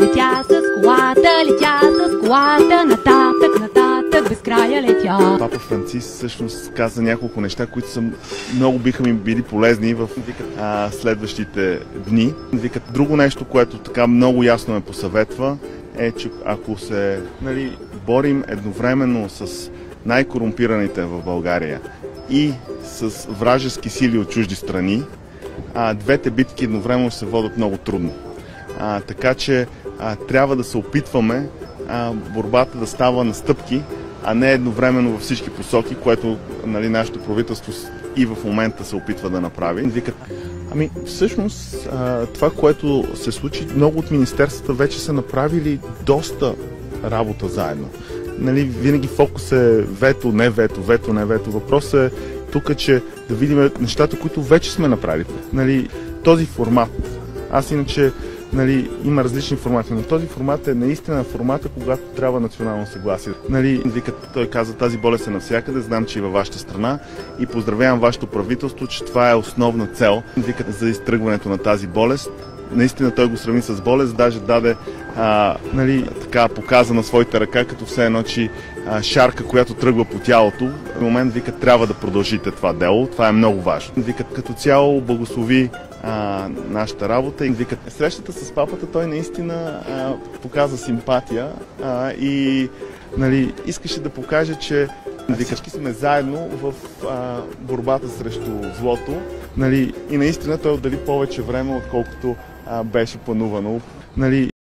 Летя с колата, нататък, без края летя. Папа Франциск всъщност каза няколко неща, които много биха ми били полезни в следващите дни. Викат, друго нещо, което така много ясно ме посъветва, е, че ако се борим едновременно с най-корумпираните в България и с вражески сили от чужди страни, двете битки едновременно се водят много трудно. Така че трябва да се опитваме борбата да става на стъпки, а не едновременно във всички посоки, което нашето правителство и в момента се опитва да направи. Всъщност това, което се случи, много от министерствата вече са направили доста работа заедно. Винаги фокус е вето, не вето, вето, не вето. Въпросът е тук, че да видим нещата, които вече сме направили. Този формат, аз иначе има различни формати, но този формат е наистина формата, когато трябва национално съгласие. Той каза, тази болест е навсякъде, знам, че и във вашата страна и поздравявам вашето правителство, че това е основна цел за изтръгването на тази болест. Наистина той го сравни с болест, даже даде показа на своите ръка, като все едно, че шарка, която тръгва по тялото. В момент трябва да продължите това дело, това е много важно. Като цяло благослови нашата работа и срещата с папата, той наистина показа симпатия и искаше да покаже, че всички сме заедно в борбата срещу злото и наистина той отдели повече време, отколкото беше планувано.